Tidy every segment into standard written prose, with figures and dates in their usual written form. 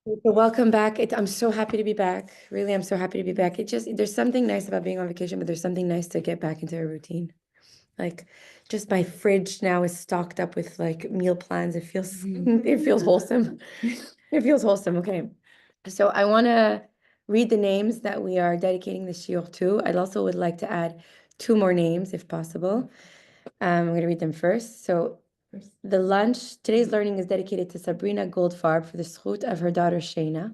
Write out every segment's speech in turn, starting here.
So welcome back. I'm so happy to be back. Really, I'm so happy to be back. There's something nice about being on vacation, but there's something nice to get back into a routine. Like, just my fridge now is stocked up with like meal plans. It feels it feels wholesome. It feels wholesome. Okay. So I want to read the names that we are dedicating this shiur to. I also would like to add two more names if possible. I'm going to read them first. So today's learning is dedicated to Sabrina Goldfarb for the zchut of her daughter Shayna.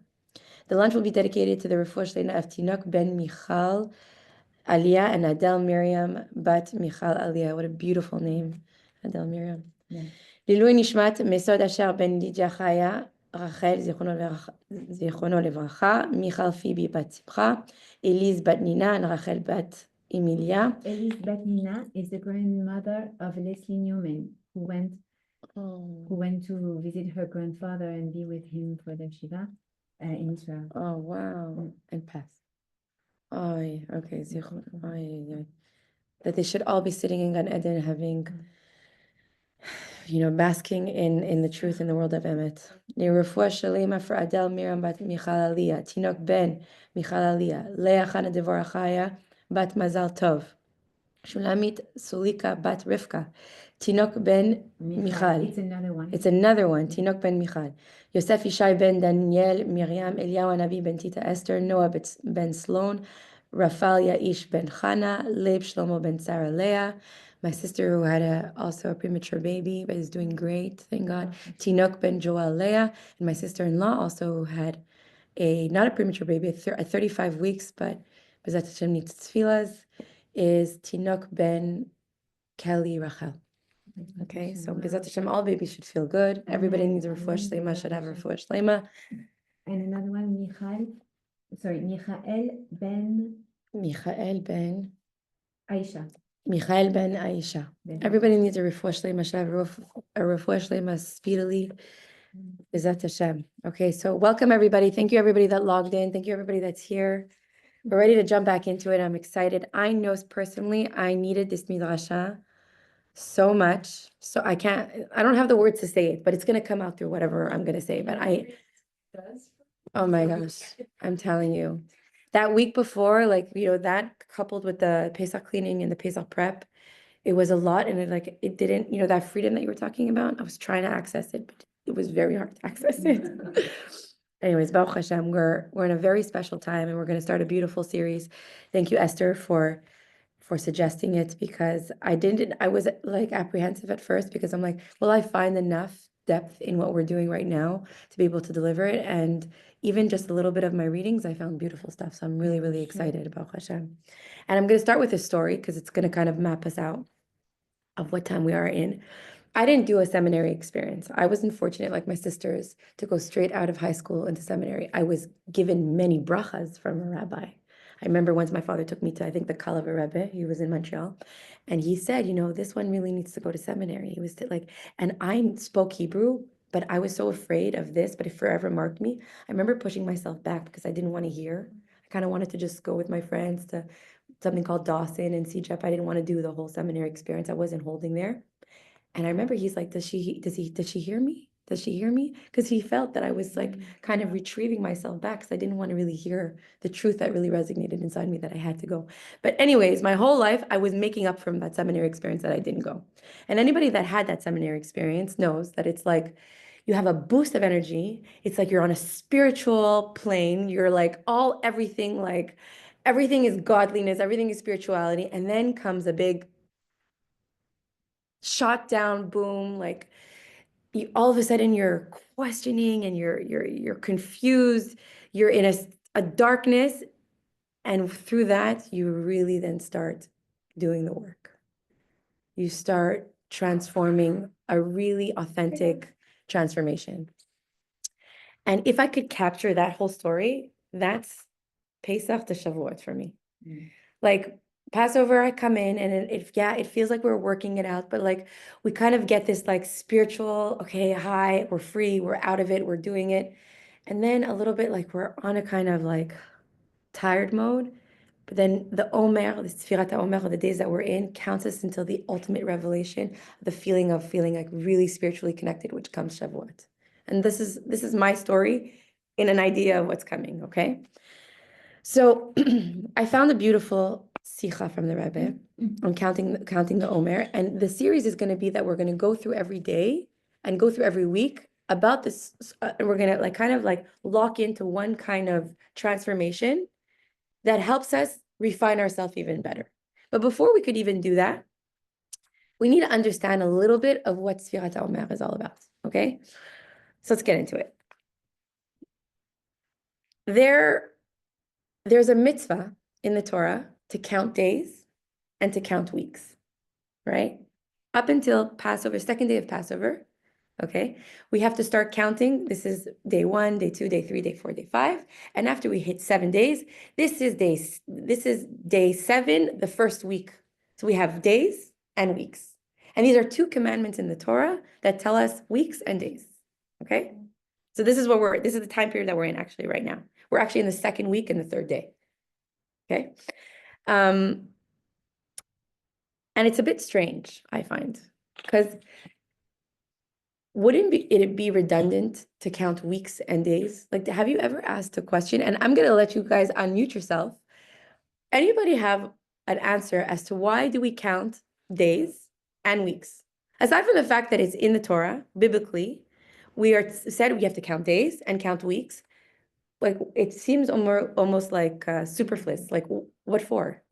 The lunch will be dedicated to the refuah shleina of Tinok ben Michal Aliyah and Adele Miriam Bat Michal Aliyah. What a beautiful name, Adele Miriam. Lilui Nishmat Mesod Asher ben Lydia Chaya Rachel Zichrono Levracha, Michal Phoebe Bat Simcha, Elise Bat Nina and Rachel Bat Emilia. Elise Bat Nina is the grandmother of Leslie Newman, who went to visit her grandfather and be with him for the Shiva in Israel. Oh, wow. And pass. Oh, okay. That they should all be sitting in Gan Eden having, basking in the truth in the world of Emet. Refuah shalema for Adele Miriam Bat Michal Aliyah, Tinok ben Michal Aliyah, Leah Chana Devorah Chaya Bat Mazal Tov, Shulamit Sulika Bat Rivka, Tinok ben Michal. It's another one. Tinok ben Michal. Yosef Ishai ben Daniel, Miriam Eliyahu Navi ben Tita Esther, Noah ben Sloan, Rafal Yaish ben Chana, Leib Shlomo ben Sarah Leah. My sister who had also a premature baby, but is doing great, thank God. Tinok ben Joel Leah, and my sister-in-law also had not a premature baby, at 35 weeks, but Bezat Hashem needs tefillas, is Tinok ben Kelly Rachel. Okay, so Bezat Hashem, all babies should feel good. Everybody needs a refuah shleima, should have a refuah shleima. And another one, Michael ben Aisha. Michael ben Aisha. Everybody needs a refuah shleima, should have a refuah shleima speedily. Bezat Hashem. Okay, so welcome everybody. Thank you everybody that logged in. Thank you everybody that's here. We're ready to jump back into it. I'm excited. I know personally I needed this Midrasha so much. So I don't have the words to say it, but it's going to come out through whatever I'm going to say. But oh my gosh, I'm telling you. That week before, that coupled with the Pesach cleaning and the Pesach prep, it was a lot. And it didn't, that freedom that you were talking about, I was trying to access it, but it was very hard to access it. Anyways, Baruch Hashem, we're in a very special time and we're going to start a beautiful series. Thank you, Esther, for suggesting it, because I was like apprehensive at first because I'm like, will I find enough depth in what we're doing right now to be able to deliver it? And even just a little bit of my readings, I found beautiful stuff. So I'm really, really excited about Hashem. And I'm going to start with a story because it's going to kind of map us out of what time we are in. I didn't do a seminary experience. I wasn't fortunate like my sisters to go straight out of high school into seminary. I was given many brachas from a rabbi. I remember once my father took me to, I think, the Kalava Rebbe. He was in Montreal. And he said, this one really needs to go to seminary. He was and I spoke Hebrew, but I was so afraid of this, but it forever marked me. I remember pushing myself back because I didn't want to hear. I kind of wanted to just go with my friends to something called Dawson and CJEP. I didn't want to do the whole seminary experience. I wasn't holding there. And I remember he's like, did she hear me? Does she hear me? Because he felt that I was like kind of retrieving myself back because I didn't want to really hear the truth that really resonated inside me that I had to go. But anyways, my whole life, I was making up from that seminary experience that I didn't go. And anybody that had that seminary experience knows that it's like, you have a boost of energy. It's like you're on a spiritual plane. You're like everything is godliness, everything is spirituality. And then comes a big shot down, boom, like all of a sudden you're questioning and you're confused, you're in a darkness, and through that you really then start doing the work. You start transforming a really authentic transformation. And if I could capture that whole story, that's Pesach to Shavuot for me. Like Passover, I come in and it feels like we're working it out, but like we kind of get this like spiritual, okay, hi, we're free, we're out of it, we're doing it. And then a little bit like we're on a kind of like tired mode. But then the Omer, the Sfirat HaOmer, the days that we're in, counts us until the ultimate revelation, the feeling of feeling like really spiritually connected, which comes Shavuot. And this is my story. in an idea of what's coming, okay? So I found a beautiful sikha from the Rebbe on counting the Omer, and the series is going to be that we're going to go through every day and go through every week about this, and we're going to kind of lock into one kind of transformation that helps us refine ourselves even better. But before we could even do that, we need to understand a little bit of what Sfirat HaOmer is all about, okay? So let's get into it. There's a mitzvah in the Torah to count days and to count weeks, right? Up until Passover, second day of Passover, okay? We have to start counting. This is day 1, day 2, day 3, day 4, day 5. And after we hit 7 days, this is day 7, the first week. So we have days and weeks. And these are 2 commandments in the Torah that tell us weeks and days, okay? So this is the time period that we're in actually right now. We're actually in the second week and the third day, okay? And it's a bit strange, I find, because wouldn't it be redundant to count weeks and days? Like, have you ever asked a question? And I'm going to let you guys unmute yourself. Anybody have an answer as to why do we count days and weeks? Aside from the fact that it's in the Torah, biblically, we are said we have to count days and count weeks. Like, it seems almost like superfluous. Like, what for?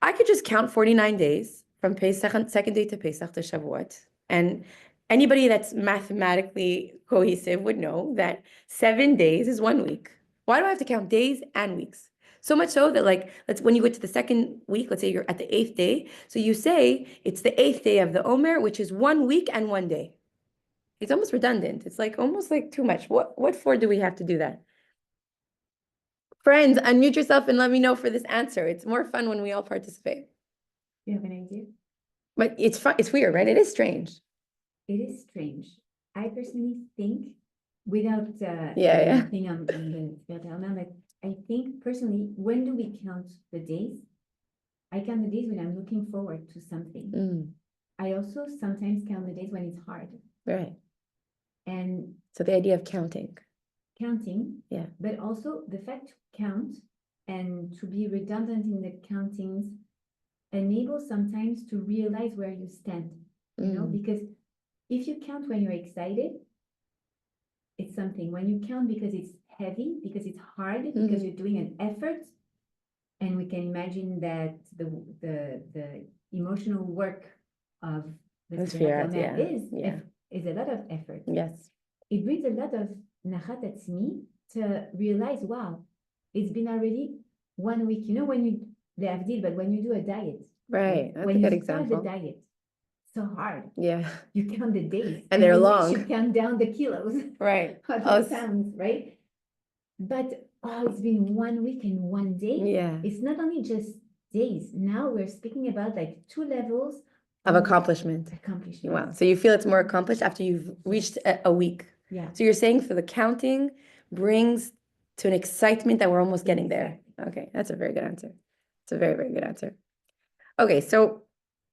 I could just count 49 days from Pesach, second day to Pesach to Shavuot. And anybody that's mathematically cohesive would know that 7 days is 1 week. Why do I have to count days and weeks? So much so that when you go to the second week, let's say you're at the 8th day. So you say it's the 8th day of the Omer, which is 1 week and 1 day. It's almost redundant. It's almost too much. What for do we have to do that? Friends, unmute yourself and let me know for this answer. It's more fun when we all participate. You have an idea? But it's fun. It's weird, right? It is strange. It is strange. I personally think, without Yeah. anything on the Sfirat HaOmer, but I think personally, when do we count the days? I count the days when I'm looking forward to something. I also sometimes count the days when it's hard. Right. And so the idea of counting, yeah, but also the fact to count and to be redundant in the countings enables sometimes to realize where you stand, you know, because if you count when you're excited, it's something. When you count because it's heavy, because it's hard, because you're doing an effort, and we can imagine that the emotional work of the Sfirat HaOmer is a lot of effort. Yes. It brings a lot of nachat atzmi to realize, wow, it's been already 1 week. You know, when you but when you do a diet, right? That's when a good you example. start the diet, so hard. Yeah. You count the days, and they're long. You count down the kilos, right? or the pounds, right? But it's been 1 week and 1 day. Yeah. It's not only just days. Now we're speaking about 2 levels of accomplishment. Wow. So you feel it's more accomplished after you've reached a week. Yeah. So you're saying for the counting brings to an excitement that we're almost getting there. Okay, that's a very good answer. It's a very, very good answer. Okay, so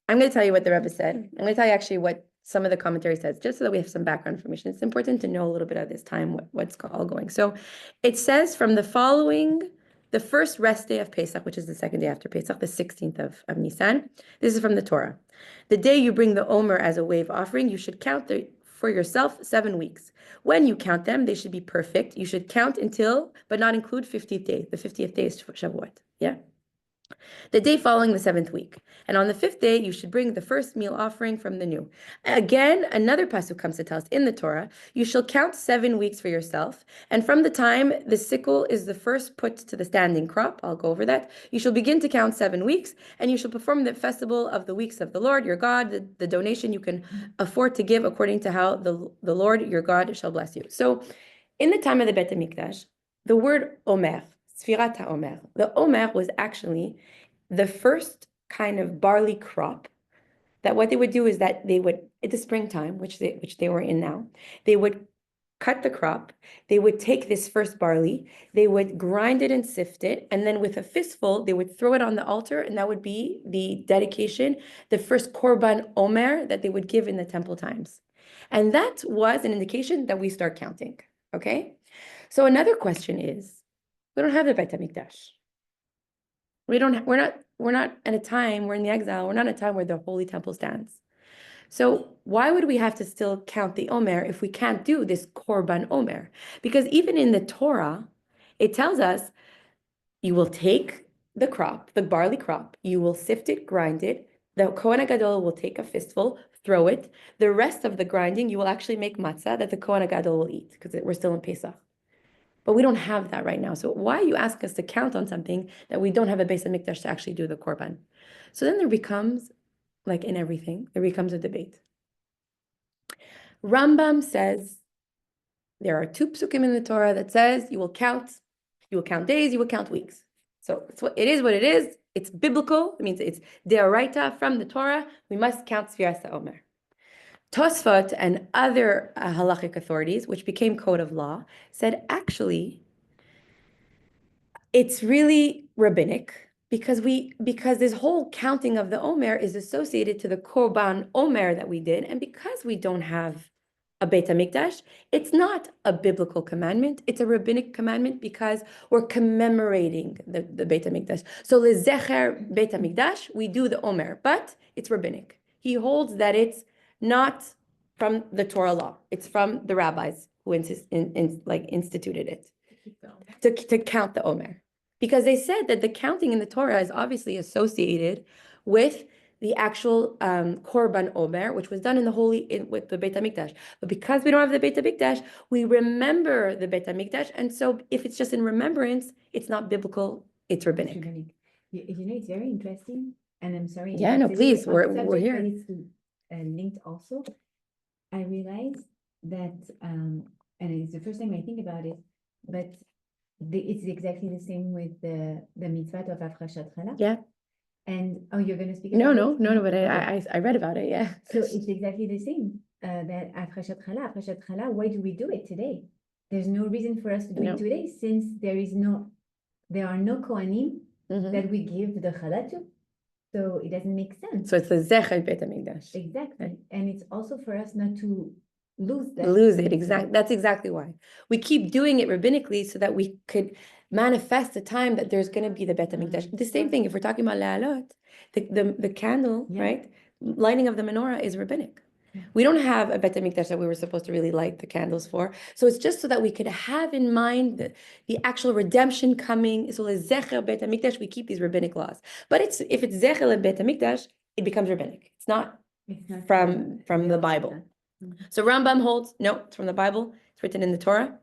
I'm going to tell you what the Rebbe said. I'm going to tell you actually what some of the commentary says, just so that we have some background information. It's important to know a little bit of this time, what's all going. So it says from the first rest day of Pesach, which is the second day after Pesach, the 16th of Nisan. This is from the Torah. The day you bring the Omer as a wave offering, you should count for yourself 7 weeks. When you count them, they should be perfect. You should count until, but not include 50th day. The 50th day is Shavuot. Yeah. The day following the 7th week. And on the 5th day, you should bring the first meal offering from the new. Again, another pasuk comes to tell us in the Torah, you shall count 7 weeks for yourself. And from the time the sickle is the first put to the standing crop, I'll go over that, you shall begin to count 7 weeks, and you shall perform the festival of the weeks of the Lord, your God, the donation you can afford to give according to how the Lord, your God, shall bless you. So in the time of the Bet HaMikdash, the word Omer, Sfirat HaOmer, the Omer was actually the first kind of barley crop that what they would do is that they would, at the springtime, which they were in now, they would cut the crop, they would take this first barley, they would grind it and sift it, and then with a fistful, they would throw it on the altar, and that would be the dedication, the first Korban Omer that they would give in the temple times. And that was an indication that we start counting. Okay? So another question is, we don't have the Beit HaMikdash. We're not at a time, we're in the exile, we're not at a time where the Holy Temple stands. So why would we have to still count the Omer if we can't do this Korban Omer? Because even in the Torah, it tells us you will take the crop, the barley crop, you will sift it, grind it. The Kohen HaGadol will take a fistful, throw it. The rest of the grinding, you will actually make matzah that the Kohen HaGadol will eat because we're still in Pesach. But we don't have that right now. So why you ask us to count on something that we don't have a Beis HaMikdash to actually do the Korban? So then there becomes, like in everything, there becomes a debate. Rambam says there are 2 psukim in the Torah that says you will count days, you will count weeks. So it is what it is. It's biblical. It means it's deoraita from the Torah. We must count Sfiras HaOmer. Tosfot and other halachic authorities, which became code of law, said actually it's really rabbinic because this whole counting of the Omer is associated to the Korban Omer that we did, and because we don't have a Beit HaMikdash, it's not a biblical commandment, it's a rabbinic commandment because we're commemorating the Beit HaMikdash. So lezecher Beit HaMikdash, we do the Omer, but it's rabbinic. He holds that it's not from the Torah law, it's from the rabbis who instituted it to count the Omer. Because they said that the counting in the Torah is obviously associated with the actual Korban Omer, which was done in the with the Beit HaMikdash. But because we don't have the Beit HaMikdash, we remember the Beit HaMikdash. And so if it's just in remembrance, it's not biblical, it's rabbinic. You know, it's very interesting. And I'm sorry. Yeah, no, please, we're here. But it's linked also. I realized that, and it's the first time I think about it, but it's exactly the same with the mitzvah of Afrashat Chala. Yeah. And you're going to speak about it? No, but I read about it, yeah. So it's exactly the same, that Afrashat Chala, why do we do it today? There's no reason for us to do it today since there are no Kohanim that we give the Chala to. So it doesn't make sense. So it's the Zecher Beit HaMikdash. Exactly. Right. And it's also for us not to lose it. Exactly. That's exactly why. We keep doing it rabbinically so that we could manifest the time that there's going to be the Beit HaMikdash. The same thing, if we're talking about Le'alot, the candle, right? Lighting of the menorah is rabbinic. We don't have a Beit HaMikdash that we were supposed to really light the candles for. So it's just so that we could have in mind the actual redemption coming. So Zecher Beit HaMikdash, we keep these rabbinic laws. But if it's Zecher Beit HaMikdash, it becomes rabbinic. It's not from the Bible. So Rambam holds, no, it's from the Bible. It's written in the Torah.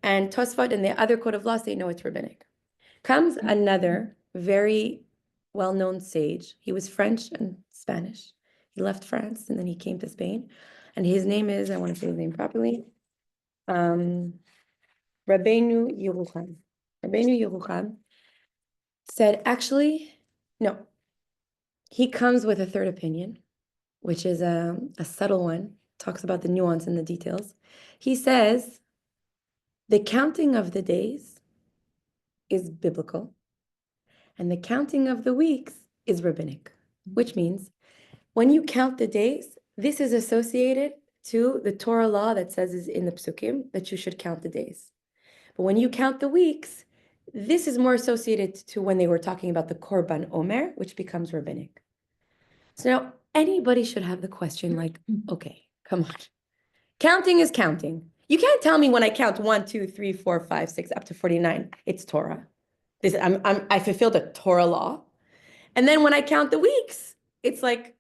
And Tosfot and the other code of law say, no, it's rabbinic. Comes another very well-known sage. He was French and Spanish. He left France and then he came to Spain. And his name is, I want to say his name properly, Rabbeinu Yerucham. Rabbeinu Yerucham said, actually, no. He comes with a third opinion, which is a subtle one. Talks about the nuance and the details. He says the counting of the days is biblical and the counting of the weeks is rabbinic, which means when you count the days, this is associated to the Torah law that says is in the psukim that you should count the days. But when you count the weeks, this is more associated to when they were talking about the Korban Omer, which becomes rabbinic. So now anybody should have the question like, okay, come on. Counting is counting. You can't tell me when I count 1, 2, 3, 4, 5, 6, up to 49, it's Torah. I fulfilled a Torah law. And then when I count the weeks, it's like,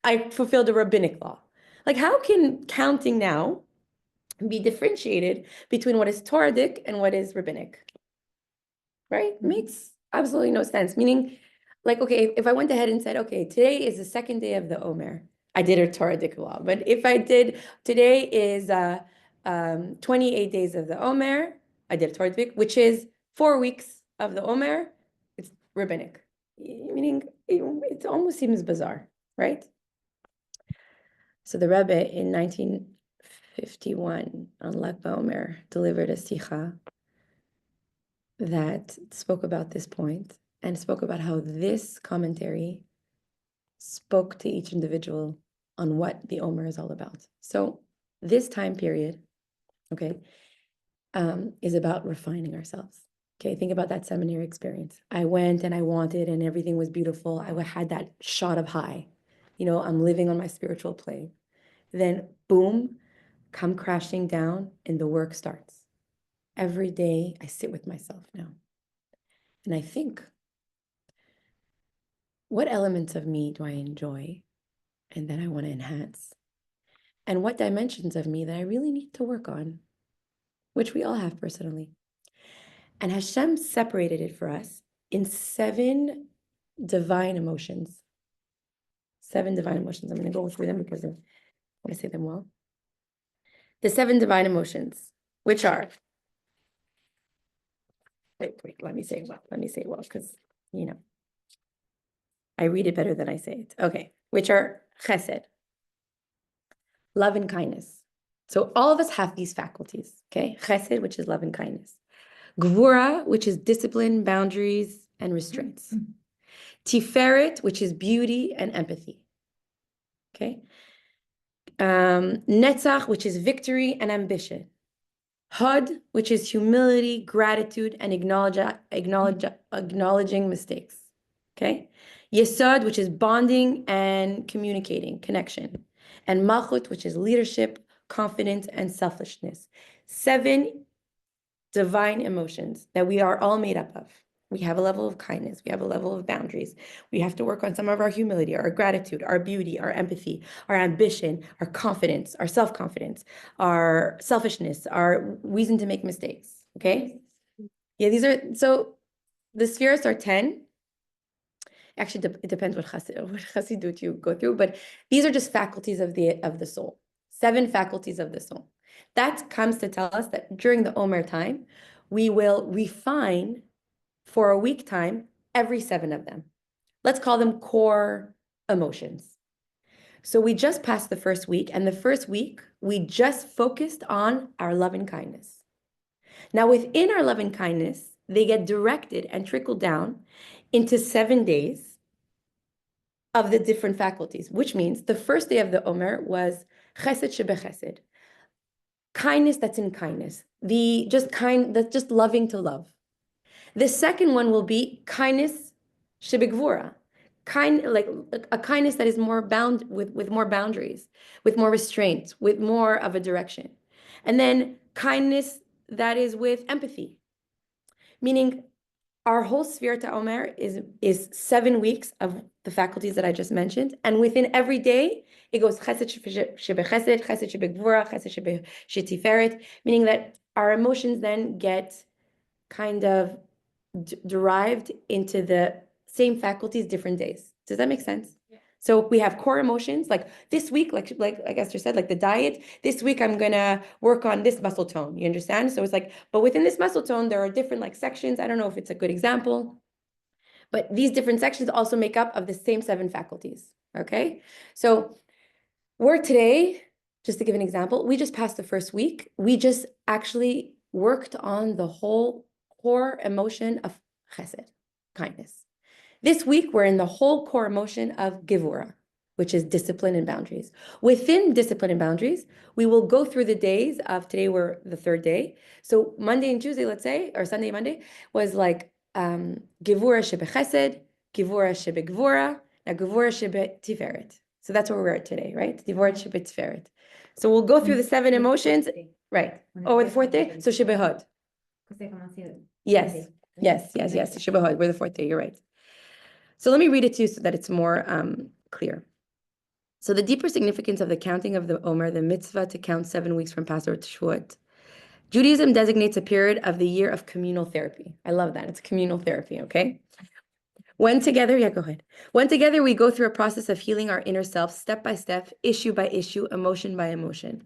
I fulfilled a rabbinic law. Like, how can counting now be differentiated between what is Torahic and what is rabbinic? Right? It makes absolutely no sense. Meaning, like, okay, if I went ahead and said, okay, today is the second day of the Omer, I did a Torahic law. But if I did, today is 28 days of the Omer, I did a Torahic, which is 4 weeks of the Omer, it's rabbinic. Meaning, it almost seems bizarre, right? So the Rebbe in 1951 on Lag BaOmer delivered a sicha that spoke about this point and spoke about how this commentary spoke to each individual on what the Omer is all about. So this time period, okay, is about refining ourselves. Okay, think about that seminary experience. I went and I wanted, and everything was beautiful. I had that shot of high. I'm living on my spiritual plane. Then, boom, come crashing down, and the work starts. Every day, I sit with myself now. And I think, what elements of me do I enjoy and that I want to enhance? And what dimensions of me that I really need to work on, which we all have personally. And Hashem separated it for us in 7 divine emotions. 7 divine emotions. I'm going to go through them because I want to say them well. The 7 divine emotions, which are, wait, let me say it well, because, I read it better than I say it. Okay, which are chesed, love and kindness. So all of us have these faculties, okay? Chesed, which is love and kindness. Gvura, which is discipline, boundaries, and restraints. Tiferet, which is beauty and empathy. Okay. Netzach, which is victory and ambition. Hod, which is humility, gratitude, and acknowledging mistakes. Okay. Yesod, which is bonding and communicating, connection. And Malchut, which is leadership, confidence, and selfishness. 7 divine emotions that we are all made up of. We have a level of kindness. We have a level of boundaries. We have to work on some of our humility, our gratitude, our beauty, our empathy, our ambition, our confidence, our self-confidence, our selfishness, our reason to make mistakes. Okay? Yeah, so the spheres are 10. Actually, it depends what chassidut you go through, but these are just faculties of the soul. 7 faculties of the soul. That comes to tell us that during the Omer time, we will refine for a week time every 7 of them. Let's call them core emotions. So we just passed the first week, and the first week, we just focused on our love and kindness. Now, within our love and kindness, they get directed and trickled down into 7 days of the different faculties, which means the first day of the Omer was chesed shebechesed, kindness that's in kindness, that's just loving to love. The second one will be kindness shebegvura, like a kindness that is more bound with more boundaries, with more restraint, with more of a direction. And then kindness that is with empathy, meaning our whole sphere to Omer is 7 weeks of the faculties that I just mentioned. And within every day, it goes chesed shebechesed, chesed shebegvura, chesed shetiferet, meaning that our emotions then get kind of derived into the same faculties, different days. Does that make sense? Yeah. So we have core emotions, like this week, like Esther said, like the diet, this week I'm gonna work on this muscle tone, you understand? So it's like, but within this muscle tone, there are different like sections. I don't know if it's a good example, but these different sections also make up of the same 7 faculties, okay? So we're today, just to give an example, we just passed the first week. We just actually worked on the whole core emotion of chesed, kindness. This week, we're in the whole core emotion of gevura, which is discipline and boundaries. Within discipline and boundaries, we will go through the days of, today we're the 3rd day. So Monday and Tuesday, let's say, or Sunday, Monday, was like gevura shebechesed, gevura shebegvura, now gevura shebetiferet. So that's where we're at today, right? Gevura shebetiferet. So we'll go through the 7 emotions, right? Oh, the 4th day? So shebehod. Yes, shebehod, we're the 4th day, you're right. So let me read it to you so that it's more clear. So the deeper significance of the counting of the Omer, the mitzvah to count 7 weeks from Passover to Shavuot. Judaism designates a period of the year of communal therapy. I love that. It's communal therapy, okay? When together, go ahead. When together, we go through a process of healing our inner self, step by step, issue by issue, emotion by emotion.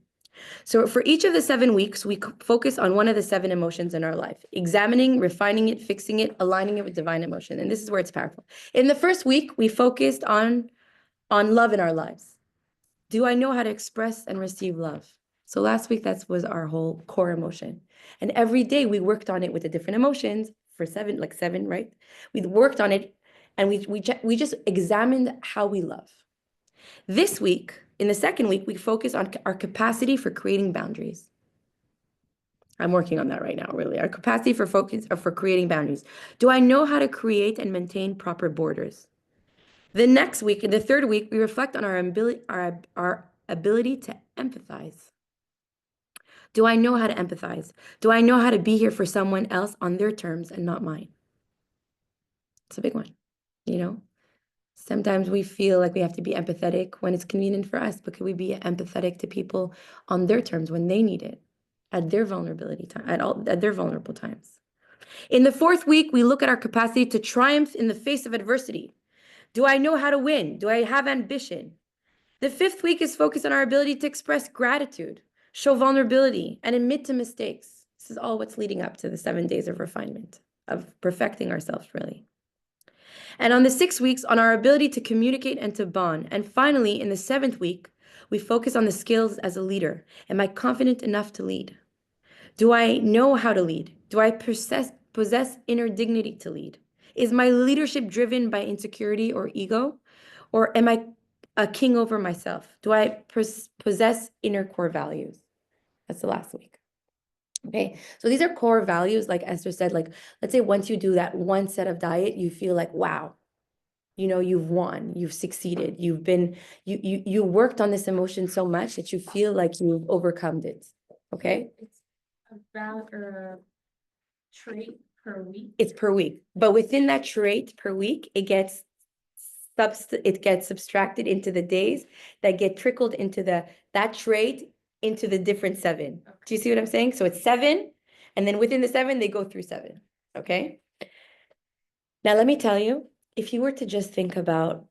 So for each of the 7 weeks, we focus on one of the 7 emotions in our life, examining, refining it, fixing it, aligning it with divine emotion. And this is where it's powerful. In the first week, we focused on love in our lives. Do I know how to express and receive love? So last week, that was our whole core emotion. And every day we worked on it with the different emotions for 7, right? We worked on it and we just examined how we love. This week, in the second week, we focus on our capacity for creating boundaries. I'm working on that right now, really. Our capacity for focus or for creating boundaries. Do I know how to create and maintain proper borders? The next week, in the third week, we reflect on our ability to empathize. Do I know how to empathize? Do I know how to be here for someone else on their terms and not mine? It's a big one, you know? Sometimes we feel like we have to be empathetic when it's convenient for us, but could we be empathetic to people on their terms when they need it, at their vulnerability time, at their vulnerable times? In the fourth week, we look at our capacity to triumph in the face of adversity. Do I know how to win? Do I have ambition? The fifth week is focused on our ability to express gratitude, show vulnerability, and admit to mistakes. This is all what's leading up to the 7 days of refinement, of perfecting ourselves, really. And on the 6 weeks, on our ability to communicate and to bond. And finally, in the 7th week, we focus on the skills as a leader. Am I confident enough to lead? Do I know how to lead? Do I possess inner dignity to lead? Is my leadership driven by insecurity or ego? Or am I a king over myself? Do I possess inner core values? That's the last week. Okay, so these are core values, like Esther said, like, let's say once you do that one set of diet, you feel like, wow, you know, you've won, you've succeeded, you worked on this emotion so much that you feel like you've overcome it. Okay. It's about a trait per week. It's per week, but within that trait per week, it gets subtracted into the days that get trickled into that trait into the different 7. Okay. Do you see what I'm saying? So it's 7, and then within the 7, they go through 7. Okay. Now let me tell you, if you were to just think about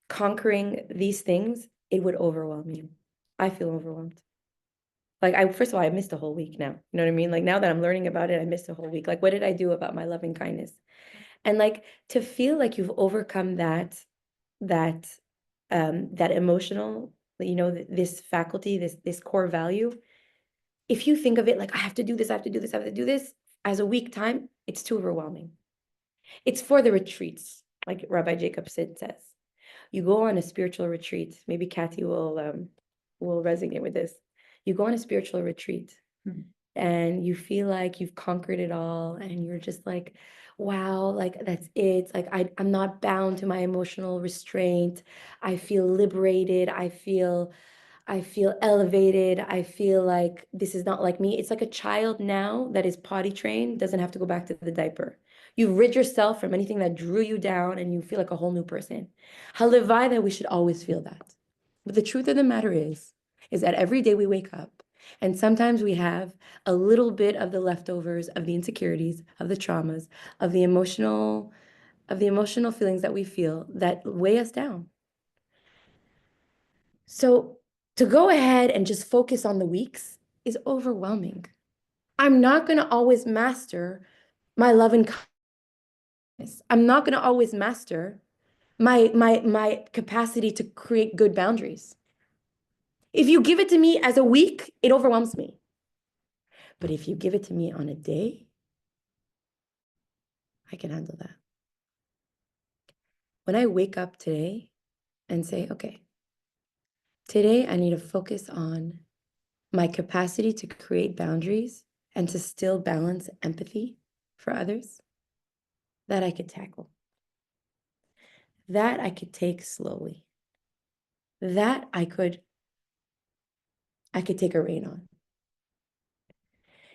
conquering these things, it would overwhelm you. I feel overwhelmed. Like first of all, I missed a whole week now. You know what I mean? Like now that I'm learning about it, I missed a whole week. Like what did I do about my loving kindness? And like to feel like you've overcome that emotional, you know, this faculty, this core value. If you think of it like I have to do this, I have to do this, I have to do this as a week time, it's too overwhelming. It's for the retreats, like Rabbi Jacob says. You go on a spiritual retreat. Maybe Kathy will resonate with this. You go on a spiritual retreat and you feel like you've conquered it all, and you're just like, wow, like that's it. Like I'm not bound to my emotional restraint. I feel liberated. I feel elevated. I feel like this is not like me. It's like a child now that is potty trained, doesn't have to go back to the diaper. You rid yourself from anything that drew you down and you feel like a whole new person. Halavai that we should always feel that. But the truth of the matter is that every day we wake up and sometimes we have a little bit of the leftovers of the insecurities, of the traumas, of the emotional feelings that we feel that weigh us down. So to go ahead and just focus on the weeks is overwhelming. I'm not going to always master my love and kindness. I'm not going to always master my capacity to create good boundaries. If you give it to me as a week, it overwhelms me. But if you give it to me on a day, I can handle that. When I wake up today and say, okay, today I need to focus on my capacity to create boundaries and to still balance empathy for others, that I could tackle. That I could take slowly. That I could take a rein on.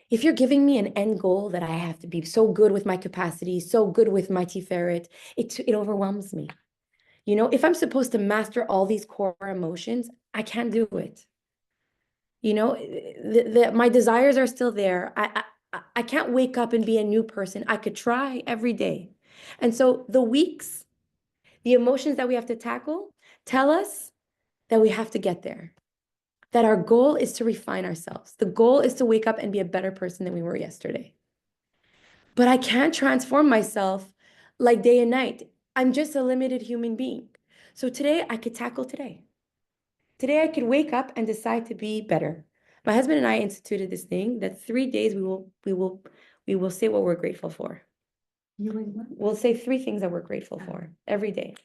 If you're giving me an end goal that I have to be so good with my capacity, so good with my Tiferet, it overwhelms me. You know, if I'm supposed to master all these core emotions, I can't do it. You know, my desires are still there. I can't wake up and be a new person. I could try every day. And so the weeks, the emotions that we have to tackle tell us that we have to get there, that our goal is to refine ourselves. The goal is to wake up and be a better person than we were yesterday. But I can't transform myself like day and night. I'm just a limited human being. So today I could tackle today. Today I could wake up and decide to be better. My husband and I instituted this thing that 3 days we will say what we're grateful for. We'll say 3 things that we're grateful for every day.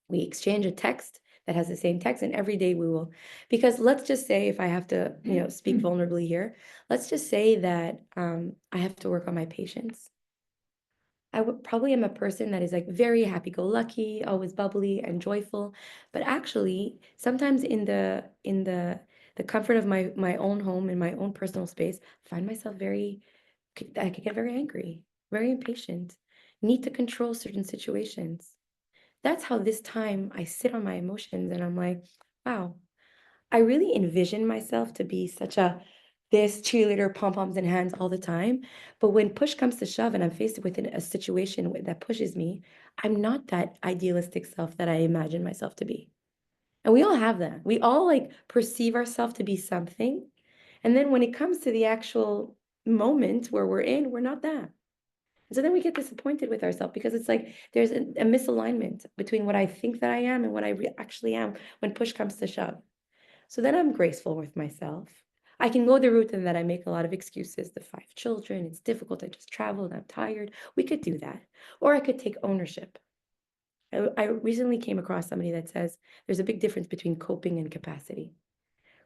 We exchange a text that has the same text, and every day we will, because let's just say, if I have to, speak vulnerably here, let's just say that I have to work on my patience. I would probably am a person that is like very happy-go-lucky, always bubbly and joyful, but actually sometimes in the comfort of my own home, in my own personal space, find myself I could get very angry, very impatient, need to control certain situations. That's how this time I sit on my emotions and I'm like, wow, I really envision myself to be such this cheerleader, pom-poms in hands all the time. But when push comes to shove and I'm faced with a situation that pushes me, I'm not that idealistic self that I imagine myself to be. And we all have that. We all like perceive ourselves to be something. And then when it comes to the actual moment where we're in, we're not that. So then we get disappointed with ourselves because it's like there's a misalignment between what I think that I am and what I actually am when push comes to shove. So then I'm graceful with myself. I can go the route and that I make a lot of excuses. The 5 children, it's difficult. I just traveled. I'm tired. We could do that. Or I could take ownership. I recently came across somebody that says there's a big difference between coping and capacity.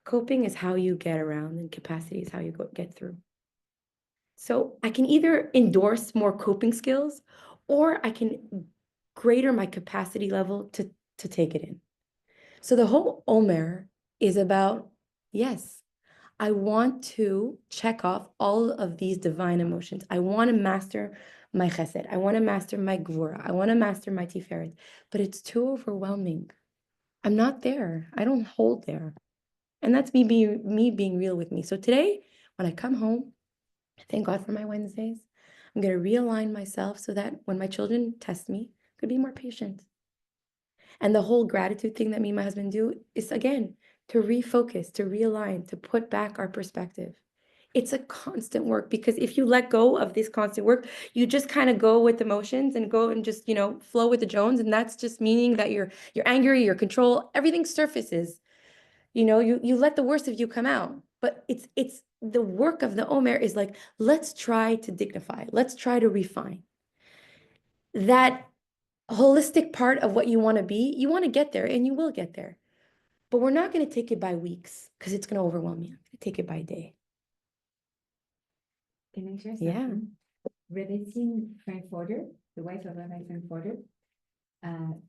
Coping is how you get around, and capacity is how you get through. So I can either endorse more coping skills, or I can greater my capacity level to take it in. So the whole Omer is about, yes, I want to check off all of these divine emotions. I want to master my chesed. I want to master my gvura. I want to master my tiferet, but it's too overwhelming. I'm not there. I don't hold there. And that's me being real with me. So today, when I come home, thank God for my Wednesdays, I'm going to realign myself so that when my children test me, I could be more patient. And the whole gratitude thing that me and my husband do is, again, to refocus, to realign, to put back our perspective. It's a constant work, because if you let go of this constant work, you just kind of go with emotions and go and just, flow with the Jones. And that's just meaning that you're angry, you're control, everything surfaces. You let the worst of you come out. But it's the work of the Omer is like, let's try to dignify, let's try to refine. That holistic part of what you want to be, you want to get there, and you will get there. But we're not going to take it by weeks because it's going to overwhelm you. I'm going to take it by day. Can I share Yeah. something? Rebbetzin Frankfurter, the wife of Rabbi Frankfurter,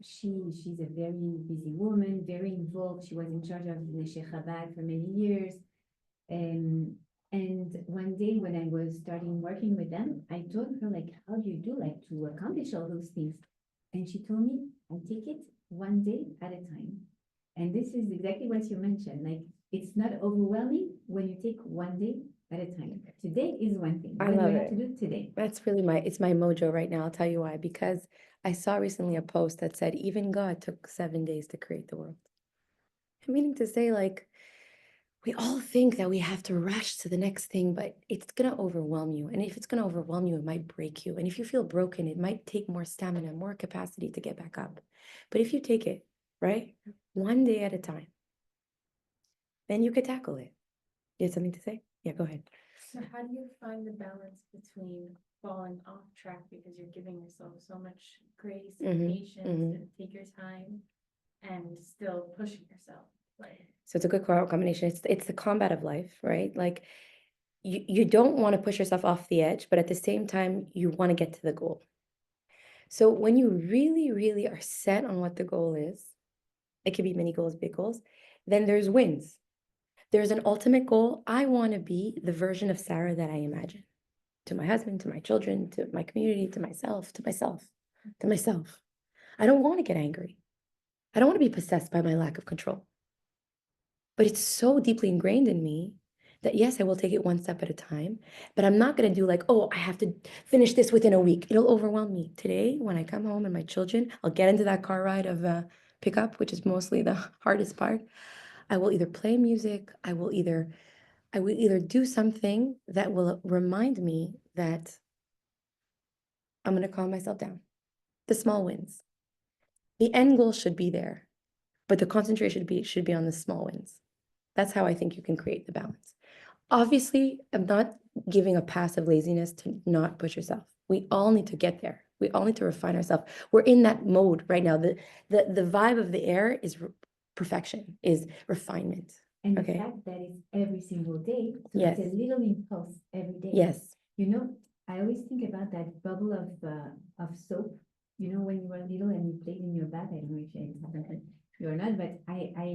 she's a very busy woman, very involved. She was in charge of Neshech Chabad for many years. And one day when I was starting working with them, I told her, like, how do you do to accomplish all those things? And she told me, I take it one day at a time. And this is exactly what you mentioned. Like, it's not overwhelming when you take one day at a time. Today is one thing. I What do love I have it. to do today? That's really it's my mojo right now. I'll tell you why. Because I saw recently a post that said even God took 7 days to create the world. Meaning to say, like, we all think that we have to rush to the next thing, but it's going to overwhelm you. And if it's going to overwhelm you, it might break you. And if you feel broken, it might take more stamina, more capacity to get back up. But if you take it, right, one day at a time, then you could tackle it. You had something to say? Yeah, go ahead. So how do you find the balance between falling off track because you're giving yourself so much grace and patience and take your time and still pushing yourself? So it's a good combination. It's the combat of life, right? Like you don't want to push yourself off the edge, but at the same time, you want to get to the goal. So when you really, really are set on what the goal is, it could be many goals, big goals, then there's wins. There's an ultimate goal. I want to be the version of Sarah that I imagine, to my husband, to my children, to my community, to myself, to myself, to myself. I don't want to get angry. I don't want to be possessed by my lack of control. But it's so deeply ingrained in me that, yes, I will take it one step at a time, but I'm not going to do like, oh, I have to finish this within a week. It'll overwhelm me. Today, when I come home and my children, I'll get into that car ride of pickup, which is mostly the hardest part. I will either play music. I will either do something that will remind me that I'm going to calm myself down. The small wins. The end goal should be there, but the concentration should be on the small wins. That's how I think you can create the balance. Obviously, I'm not giving a passive laziness to not push yourself. We all need to get there. We all need to refine ourselves. We're in that mode right now. The vibe of the air is perfection, is refinement. And the Okay. fact that it's every single day, so Yes. it's a little impulse every day. Yes. You know, I always think about that bubble of soap. You know, when you were little and you played in your bath. I don't know if you or not, but I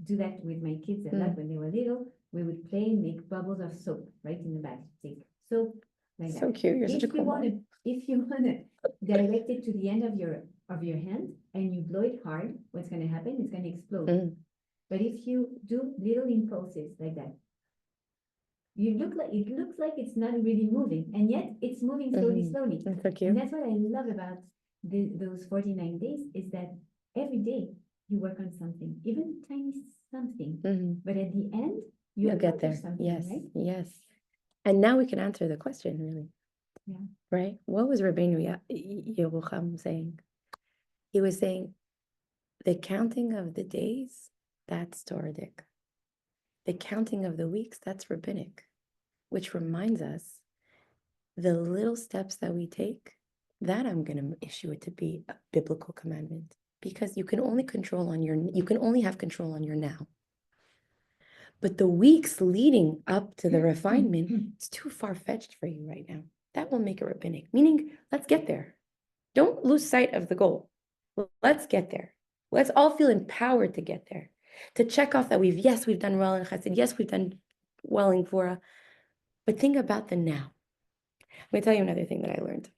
do that with my kids a lot. When they were little, we would play and make bubbles of soap right in the bath. Take soap like So that. cute. You're such a cool mom. If you wanna direct it to the end of your hand and you blow it hard, what's gonna happen? It's gonna explode. Mm. But if you do little impulses like that, it looks like it's not really moving, and yet it's moving slowly, slowly. That's so And cute. that's what I love about those 49 days is that every day you work on something, even tiny something. But at the end, You'll get there. accomplish something, Yes. right? Yes. And now we can answer the question, really. Yeah. Right? What was Rabbeinu Yerucham saying? He was saying, the counting of the days, that's Toradic. The counting of the weeks, that's rabbinic, which reminds us the little steps that we take, that I'm going to issue it to be a biblical commandment, because you can only have control on your now. But the weeks leading up to the refinement, it's too far-fetched for you right now. That will make it rabbinic, meaning let's get there. Don't lose sight of the goal. Let's get there. Let's all feel empowered to get there, to check off that we've done well in Chassid, yes, we've done well in Gvura, but think about the now. Let me tell you another thing that I learned.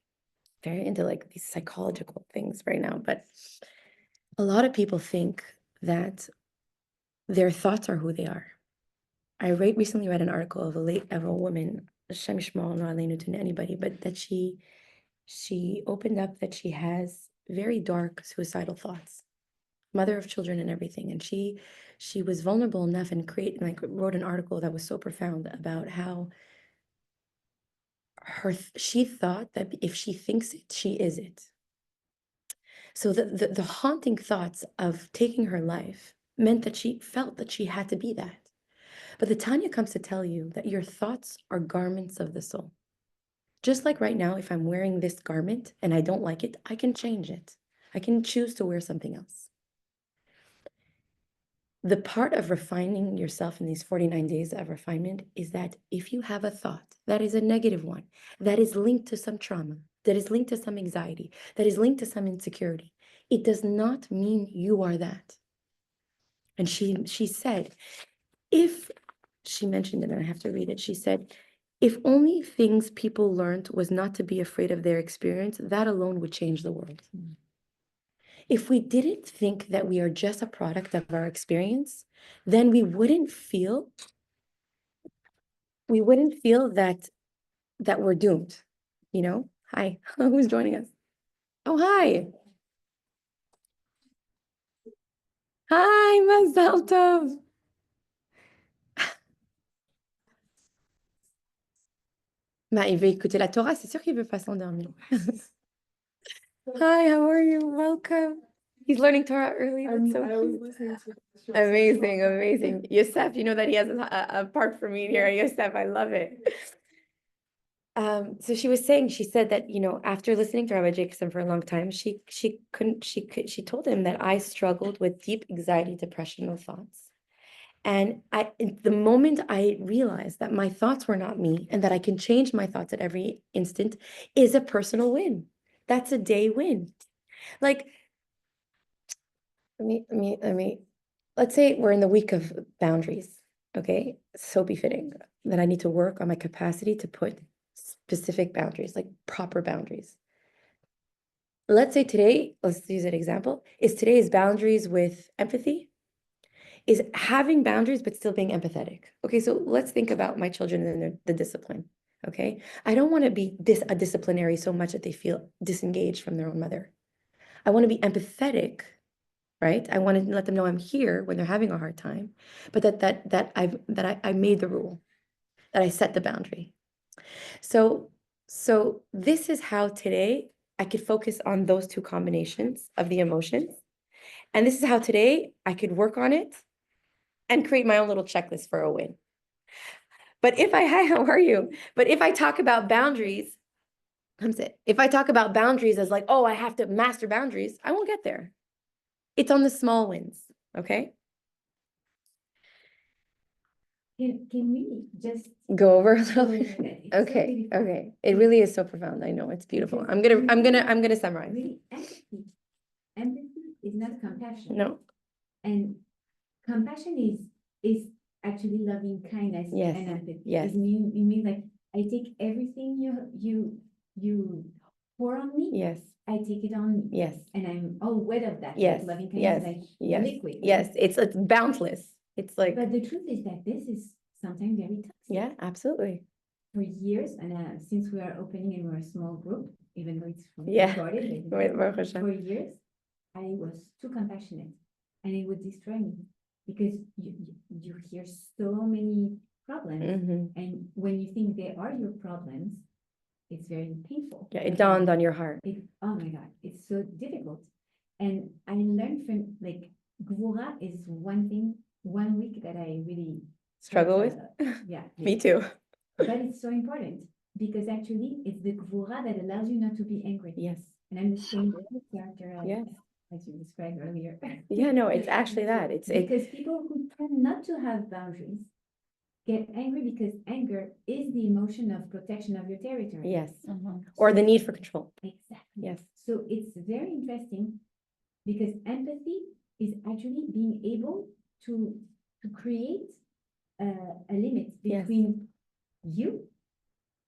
Very into like these psychological things right now, but a lot of people think that their thoughts are who they are. I recently read an article of a woman, Shem Shmuel, not to anybody, but that she opened up that she has very dark suicidal thoughts, mother of children and everything, and she was vulnerable enough and wrote an article that was so profound about how she thought that if she thinks it, she is it. So the haunting thoughts of taking her life meant that she felt that she had to be that. But the Tanya comes to tell you that your thoughts are garments of the soul. Just like right now, if I'm wearing this garment and I don't like it, I can change it. I can choose to wear something else. The part of refining yourself in these 49 days of refinement is that if you have a thought that is a negative one, that is linked to some trauma, that is linked to some anxiety, that is linked to some insecurity, it does not mean you are that. And she said, if she mentioned it, and I have to read it, she said, if only things people learned was not to be afraid of their experience, that alone would change the world. If we didn't think that we are just a product of our experience, then we wouldn't feel that we're doomed, you know? Hi, who's joining us? Oh, hi. Hi, Mazal Tov. Bah, il veut écouter la Torah, c'est sûr qu'il veut pas s'endormir. Hi, how are you? Welcome. He's learning Torah early. That's so cute. Amazing, amazing. Yosef, you know that he has a part for me here. Yosef, I love it. So she said that, you know, after listening to Rabbi Jacobson for a long time, she told him that I struggled with deep anxiety, depressional thoughts. And the moment I realized that my thoughts were not me and that I can change my thoughts at every instant is a personal win. That's a day win. Like, let's say we're in the week of boundaries. Okay, so befitting that I need to work on my capacity to put specific boundaries, like proper boundaries. Let's say today, let's use an example, is today's boundaries with empathy, is having boundaries but still being empathetic. Okay, so let's think about my children and the discipline. Okay, I don't want to be a disciplinary so much that they feel disengaged from their own mother. I want to be empathetic, right? I want to let them know I'm here when they're having a hard time, but I made the rule, that I set the boundary. So this is how today I could focus on those two combinations of the emotions. And this is how today I could work on it and create my own little checklist for a win. But hi, how are you? But if I talk about boundaries, if I talk about boundaries as like, oh, I have to master boundaries, I won't get there. It's on the small wins, okay? Can we just Go over a go little over bit? that? It's so Okay, beautiful. okay. It really is so profound. I know, it's beautiful. Because I'm gonna summarize. really empathy. Empathy is not compassion. No, And compassion is actually loving kindness Yes, and empathy. yes. It means like I take everything you pour on me, yes, I take it on me. yes, And I'm all wet of that. yes, Like loving yes, kindness, like yes, liquid. yes. It's boundless. It's like, But the truth is that this is sometimes very toxic. yeah, absolutely. For years, and since we are opening and we're a small group, even though it's Yeah. recorded, but Right, Baruch Hashem. for years, I was too compassionate, and it would destroy me because you hear so many problems, Mhm. and when you think they are your problems, it's very painful. Yeah, it dawned on your heart. Oh my God, it's so difficult. And I learned from like Gvura is one thing, 1 week that I really Struggle with? yeah. Me too. But it's so important because actually it's the Gvura that allows you not to be angry. Yes. And I'm the same character Yes. as you described earlier. Yeah, no, it's actually that. It's Because people who tend not to have boundaries get angry because anger is the emotion of protection of your territory. yes. Or the need for control. Exactly. Yes. So it's very interesting because empathy is actually being able to create a limit Yes. between you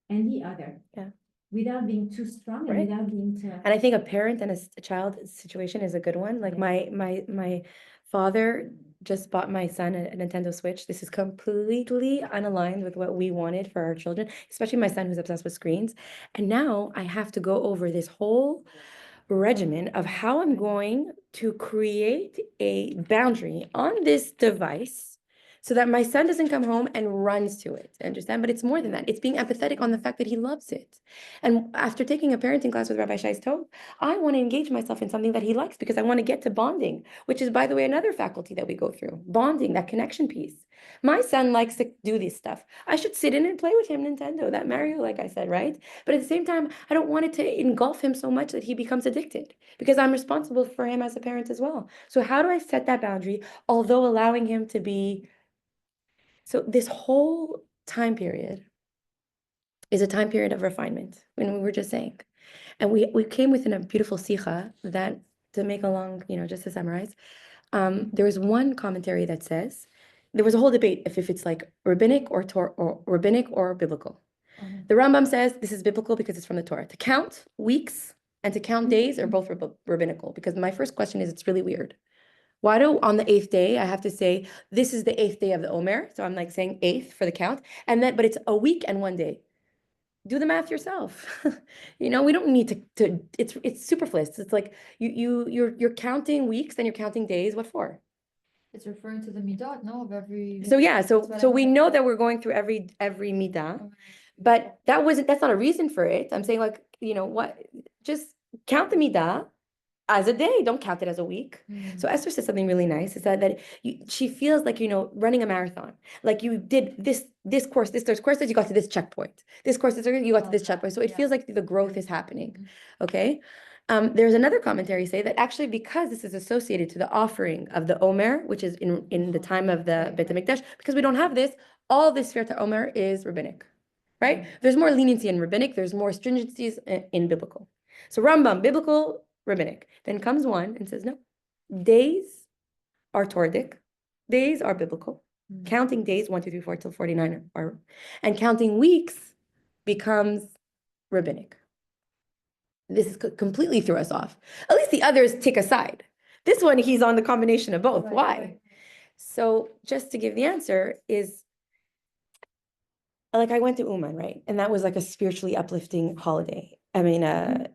and the other. Yeah. Without being too strong and Right. without being too. And I think a parent and a child situation is a good one. Like my father just bought my son a Nintendo Switch. This is completely unaligned with what we wanted for our children, especially my son who's obsessed with screens. And now I have to go over this whole regimen of how I'm going to create a boundary on this device so that my son doesn't come home and runs to it. Understand? But it's more than that. It's being empathetic on the fact that he loves it. And after taking a parenting class with Rabbi Shai's Tov, I want to engage myself in something that he likes because I want to get to bonding, which is, by the way, another faculty that we go through. Bonding, that connection piece. My son likes to do this stuff. I should sit in and play with him Nintendo, that Mario, like I said, right? But at the same time, I don't want it to engulf him so much that he becomes addicted because I'm responsible for him as a parent as well. So how do I set that boundary, although allowing him to be... So this whole time period is a time period of refinement, when we were just saying. And we came within a beautiful sikha that, to make a long, just to summarize, there was one commentary that says, there was a whole debate if it's like rabbinic or rabbinic or biblical. The Rambam says this is biblical because it's from the Torah. To count weeks and to count days are both rabbinical. Because my first question is, it's really weird. Why do on the 8th day I have to say this is the 8th day of the Omer? So I'm like saying 8th for the count, but it's a week and 1 day. Do the math yourself. We don't need to. It's superfluous. It's like you're counting weeks, then you're counting days. What for? It's referring to the midot, no, of every. So yeah, That's what so I we meant. know that we're going through every midah, but that's not a reason for it. I'm saying like, what, just count the midah as a day. Don't count it as a week. So Esther says something really nice. Is that she feels like, running a marathon. Like you did this course, there's courses, you got to this checkpoint. This course, you got to this checkpoint. So it feels like the growth is happening. Okay. There's another commentary say that actually, because this is associated to the offering of the Omer, which is in the time of the Beit HaMikdash, because we don't have this, all this Sfirta Omer is rabbinic, right? There's more leniency in rabbinic. There's more stringencies in biblical. So Rambam, biblical, rabbinic. Then comes one and says, no, days are Toradic, days are biblical. Counting days, 1, 2, 3, 4 till 49 and counting weeks becomes rabbinic. This is completely threw us off. At least the others take a side. This one, he's on the combination of both. Why? Right. So just to give the answer is, like, I went to Uman, right? And that was like a spiritually uplifting holiday.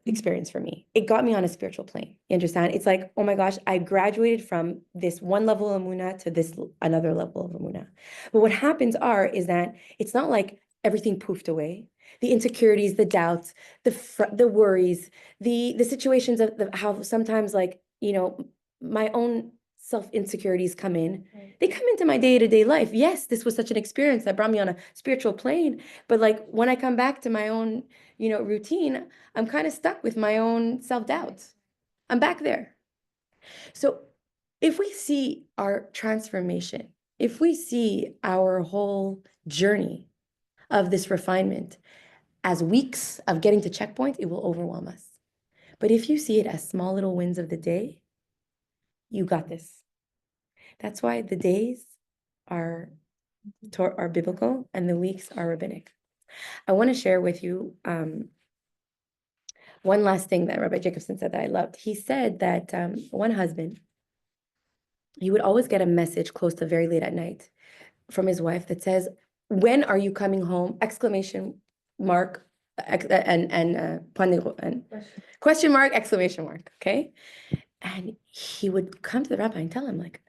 Experience for me. It got me on a spiritual plane. You understand? It's like, oh my gosh, I graduated from this one level of Emunah to this another level of Emunah. But what happens is that it's not like everything poofed away. The insecurities, the doubts, the worries, the situations of how sometimes, like, my own self-insecurities come in. Right. They come into my day-to-day life. Yes, this was such an experience that brought me on a spiritual plane. But like when I come back to my own, routine, I'm kind of stuck with my own self-doubt. I'm back there. So if we see our transformation if we see our whole journey of this refinement as weeks of getting to checkpoint, it will overwhelm us. But if you see it as small little wins of the day, you got this. That's why the days are biblical and the weeks are rabbinic. I want to share with you one last thing that Rabbi Jacobson said that I loved. He said that one husband, he would always get a message close to very late at night from his wife that says, "When are you coming home?" Exclamation mark and question mark, exclamation mark. Okay. And he would come to the rabbi and tell him, like,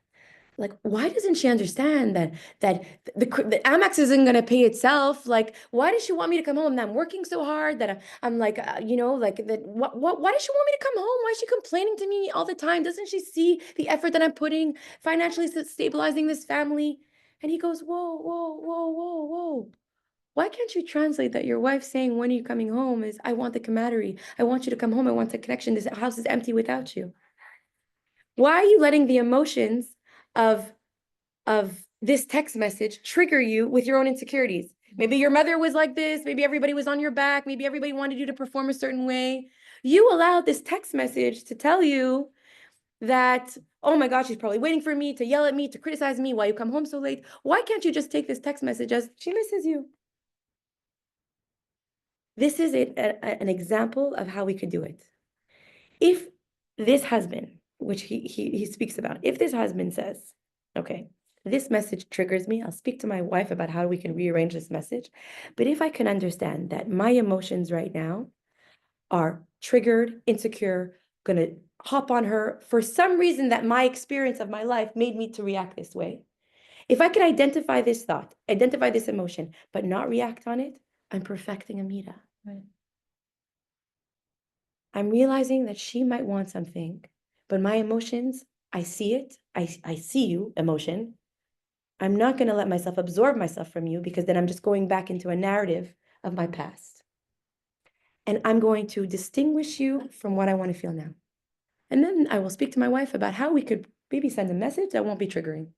why doesn't she understand that the Amex isn't going to pay itself? Like, why does she want me to come home? That I'm working so hard, that I'm like, like that. Why does she want me to come home? Why is she complaining to me all the time? Doesn't she see the effort that I'm putting financially stabilizing this family? And he goes, whoa, whoa, whoa, whoa, whoa. Why can't you translate that your wife saying, when are you coming home, is, I want the camaraderie. I want you to come home. I want the connection. This house is empty without you. Why are you letting the emotions of this text message trigger you with your own insecurities? Maybe your mother was like this. Maybe everybody was on your back. Maybe everybody wanted you to perform a certain way. You allowed this text message to tell you that, oh my gosh, she's probably waiting for me to yell at me, to criticize me. Why you come home so late? Why can't you just take this text message as she misses you? This is an example of how we could do it. If this husband, which he speaks about, if this husband says, okay, this message triggers me, I'll speak to my wife about how we can rearrange this message. But if I can understand that my emotions right now are triggered, insecure, gonna hop on her for some reason that my experience of my life made me to react this way. If I can identify this thought, identify this emotion, but not react on it, I'm perfecting a midah. Right. I'm realizing that she might want something, but my emotions, I see it. I see you, emotion. I'm not going to let myself absorb myself from you, because then I'm just going back into a narrative of my past. And I'm going to distinguish you from what I want to feel now. And then I will speak to my wife about how we could maybe send a message that won't be triggering.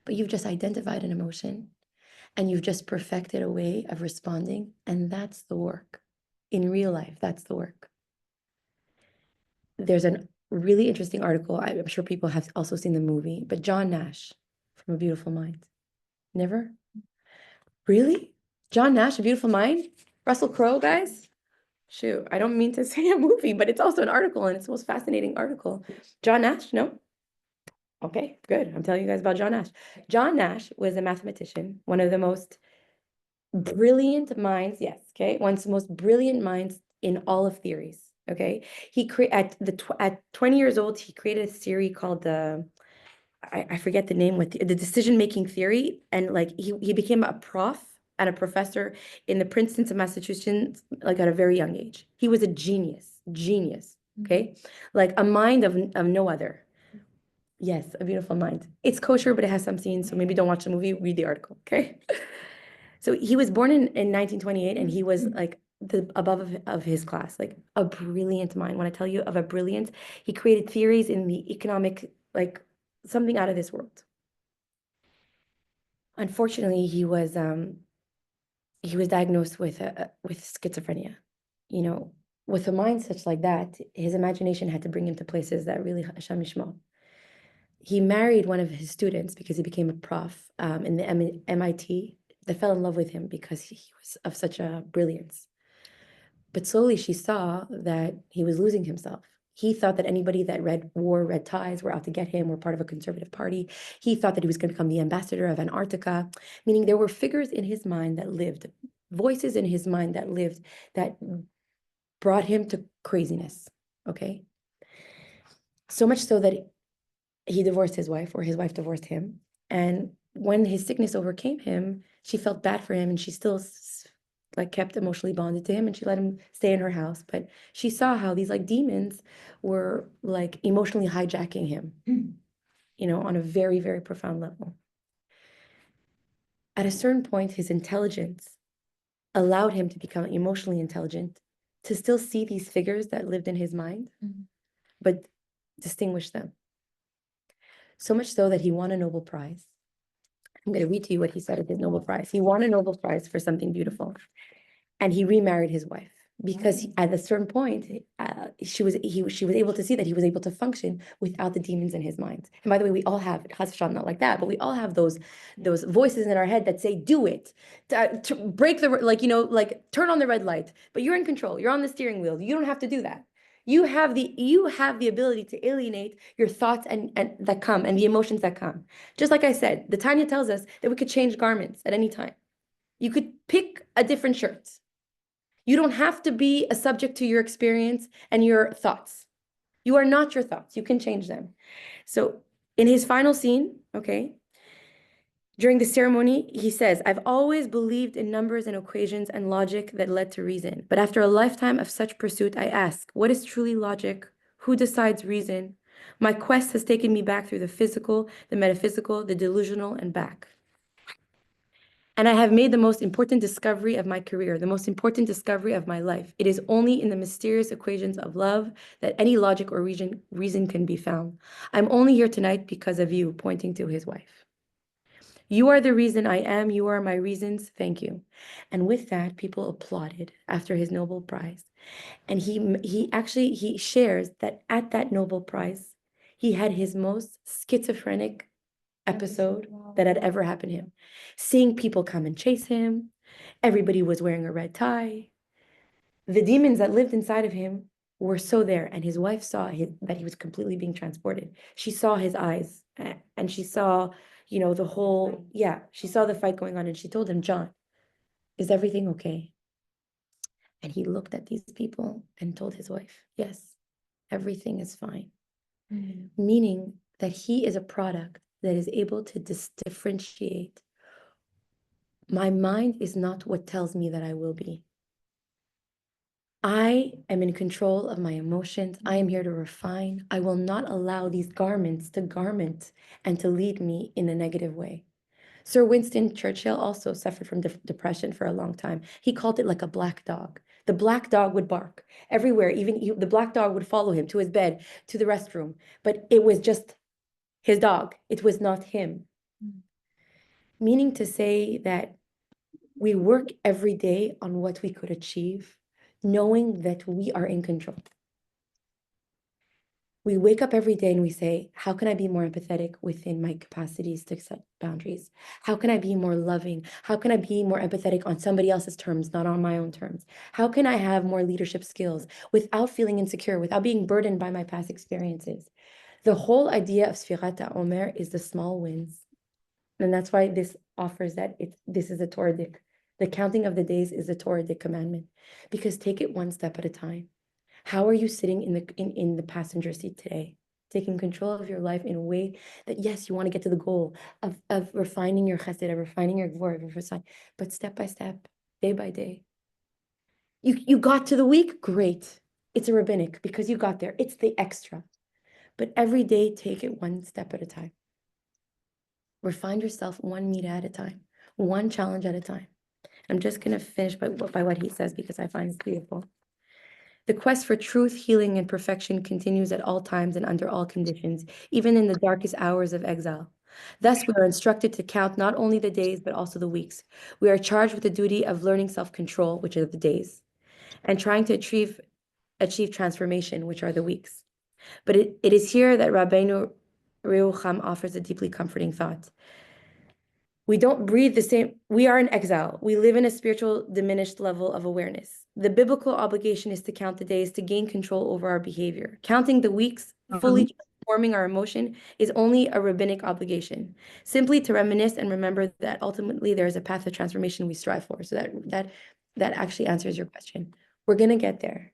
But you've just identified an emotion and you've just perfected a way of responding. And that's the work. In real life, that's the work. There's a really interesting article. I'm sure people have also seen the movie, but John Nash from A Beautiful Mind. Never? Really? John Nash, A Beautiful Mind? Russell Crowe, guys? Shoot, I don't mean to say a movie, but it's also an article, and it's the most fascinating article. John Nash? No? Okay, good. I'm telling you guys about John Nash. John Nash was a mathematician, one of the most brilliant minds, yes, okay? One of the most brilliant minds in all of theories, okay? He at 20 years old, he created a theory called the, I forget the name, with the decision-making theory, and like he became a prof and a professor in the Princeton of Massachusetts, like at a very young age. He was a genius, okay? Like a mind of no other. Yes, A Beautiful Mind. It's kosher, but it has some scenes, so maybe don't watch the movie, read the article, okay? So he was born in 1928, and he was like the above of his class, like a brilliant mind. When I tell you of a brilliance, he created theories in the economic, like something out of this world. Unfortunately, he was diagnosed with schizophrenia. You know, with a mind such like that, his imagination had to bring him to places that really Hashem Yishmo. He married one of his students because he became a prof in the MIT. They fell in love with him because he was of such a brilliance. But slowly she saw that he was losing himself. He thought that anybody that wore red ties were out to get him, were part of a conservative party. He thought that he was going to become the ambassador of Antarctica, meaning there were figures in his mind that lived, voices in his mind that lived, that brought him to craziness, okay? So much so that he divorced his wife, or his wife divorced him. And when his sickness overcame him, she felt bad for him, and she still like kept emotionally bonded to him, and she let him stay in her house. But she saw how these like demons were like emotionally hijacking him, you know, on a very, very profound level. At a certain point, his intelligence allowed him to become emotionally intelligent, to still see these figures that lived in his mind, but distinguish them. So much so that he won a Nobel Prize. I'm going to read to you what he said at his Nobel Prize. He won a Nobel Prize for something beautiful, and he remarried his wife because at a certain point, she was able to see that he was able to function without the demons in his mind. And by the way, we all have, not like that, but we all have those voices in our head that say, "Do it, to break the turn on the red light." But you're in control. You're on the steering wheel. You don't have to do that. You have the ability to alienate your thoughts and that come and the emotions that come. Just like I said, the Tanya tells us that we could change garments at any time. You could pick a different shirt. You don't have to be a subject to your experience and your thoughts. You are not your thoughts. You can change them. So in his final scene, okay, during the ceremony, he says, "I've always believed in numbers and equations and logic that led to reason. But after a lifetime of such pursuit, I ask, what is truly logic? Who decides reason? My quest has taken me back through the physical, the metaphysical, the delusional, and back. And I have made the most important discovery of my career, the most important discovery of my life. It is only in the mysterious equations of love that any logic or reason can be found. I'm only here tonight because of you," pointing to his wife. "You are the reason I am. You are my reasons. Thank you." And with that, people applauded after his Nobel Prize. And he shares that at that Nobel Prize, he had his most schizophrenic episode that had ever happened to him. Seeing people come and chase him. Everybody was wearing a red tie. The demons that lived inside of him were so there. And his wife saw that he was completely being transported. She saw his eyes and she saw, she saw the fight going on, and she told him, "John, is everything okay?" And he looked at these people and told his wife, "Yes, everything is fine." Meaning that he is a product that is able to differentiate. My mind is not what tells me that I will be. I am in control of my emotions. I am here to refine. I will not allow these garments to garment and to lead me in a negative way. Sir Winston Churchill also suffered from depression for a long time. He called it like a black dog. The black dog would bark everywhere. Even the black dog would follow him to his bed, to the restroom. But it was just his dog. It was not him. Meaning to say that we work every day on what we could achieve, knowing that we are in control. We wake up every day and we say, how can I be more empathetic within my capacities to set boundaries? How can I be more loving? How can I be more empathetic on somebody else's terms, not on my own terms? How can I have more leadership skills without feeling insecure, without being burdened by my past experiences? The whole idea of Sfirat HaOmer is the small wins. And that's why this offers that this is a Torahic. The counting of the days is a Torahic commandment, because take it one step at a time. How are you sitting in the passenger seat today? Taking control of your life in a way that, yes, you want to get to the goal of refining your chesed, of refining your gvura, but step by step, day by day. You got to the week, great. It's a rabbinic because you got there. It's the extra. But every day, take it one step at a time. Refine yourself one meter at a time, one challenge at a time. I'm just going to finish by what he says because I find it beautiful. The quest for truth, healing, and perfection continues at all times and under all conditions, even in the darkest hours of exile. Thus, we are instructed to count not only the days, but also the weeks. We are charged with the duty of learning self-control, which are the days, and trying to achieve transformation, which are the weeks. But it is here that Rabbeinu Reucham offers a deeply comforting thought. We don't breathe the same. We are in exile. We live in a spiritual diminished level of awareness. The biblical obligation is to count the days to gain control over our behavior. Counting the weeks, fully transforming our emotion, is only a rabbinic obligation. Simply to reminisce and remember that ultimately there is a path of transformation we strive for. So that actually answers your question. We're gonna get there.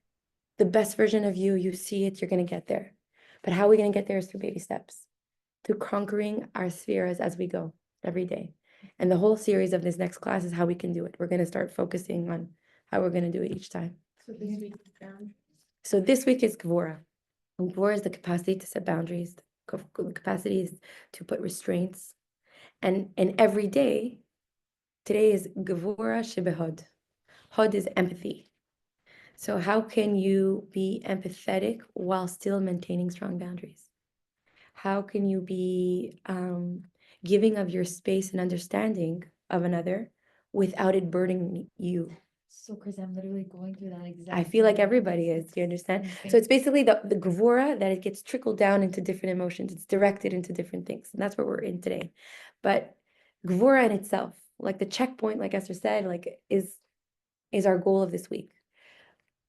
The best version of you, you see it, you're gonna get there. But how are we gonna get there is through baby steps, through conquering our spheres as we go every day. And the whole series of this next class is how we can do it. We're going to start focusing on how we're going to do it each time. So this week is boundaries. So this week is Gvura. And Gvura is the capacity to set boundaries, the capacity is to put restraints. And every day, today is Gvura Shebehod. Hod is empathy. So how can you be empathetic while still maintaining strong boundaries? How can you be giving of your space and understanding of another without it burdening you? So crazy. I'm literally going through that exact. I feel like thing. everybody is. Do you understand? insane. So it's basically the gvura that it gets trickled down into different emotions. It's directed into different things. And that's what we're in today. But gvura in itself, like the checkpoint, like Esther said, like is our goal of this week.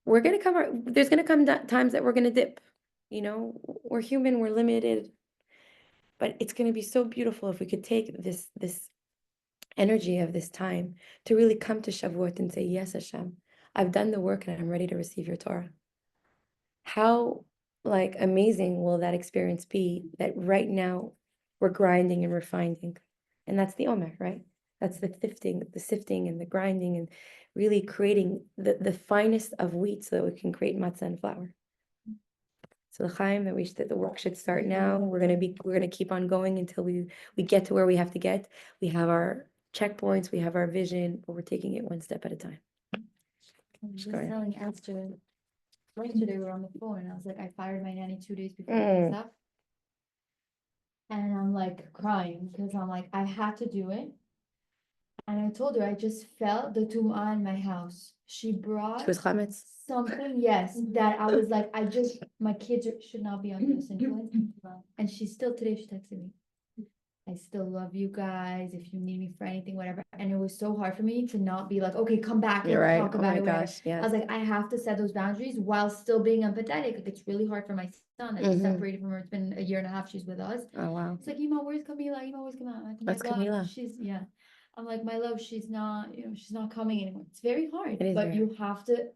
We're gonna come. There's gonna come times that we're gonna dip. You know, we're human. We're limited. But it's gonna be so beautiful if we could take this energy of this time to really come to Shavuot and say, yes, Hashem, I've done the work and I'm ready to receive your Torah. How like amazing will that experience be that right now we're grinding and refining? And that's the Omer, right? That's the sifting and the grinding and really creating the finest of wheat so that we can create matzah and flour. So the Chaim that the work should start now. We're gonna keep on going until we get to where we have to get. We have our checkpoints, we have our vision, but we're taking it one step at a time. I was just go ahead. telling Esther yesterday we were on the phone and I was like, I fired my nanny 2 days before Mm. Pesach. And I'm like crying because I'm like, I had to do it. And I told her I just felt the tum'ah in my house. She brought She was chametz. something, yes, that I was like, my kids should not be under this influence. And she texted me. I still love you guys. If you need me for anything, whatever. And it was so hard for me to not be like, okay, come back, You're let's right. talk Oh about my it, whatever. gosh, yeah. I was like, I have to set those boundaries while still being empathetic. Like, it's really hard for my son that Mhm. she's separated from her. It's been a year and a half. She's with us. Oh wow. It's like, Ima, where's Camila? Ima, where's Camila? I'm like, That's my love, Camila. she's, yeah. I'm like, my love, she's not, she's not coming anymore. It's very hard, It is but very you have to